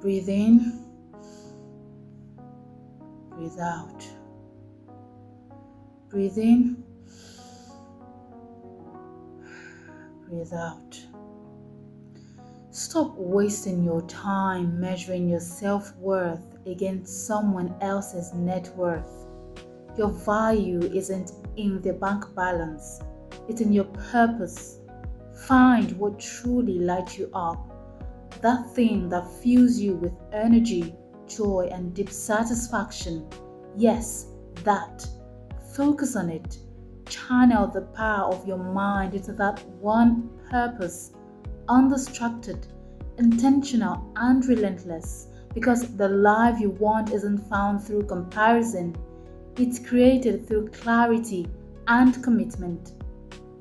Breathe in, breathe out. Breathe in, breathe out. Stop wasting your time measuring your self-worth against someone else's net worth. Your value isn't in the bank balance, it's in your purpose. Find what truly lights you up, that thing that fills you with energy, joy, and deep satisfaction. Yes, that. Focus on it. Channel the power of your mind into that one purpose, undistracted, intentional, and relentless, because the life you want isn't found through comparison. It's created through clarity and commitment.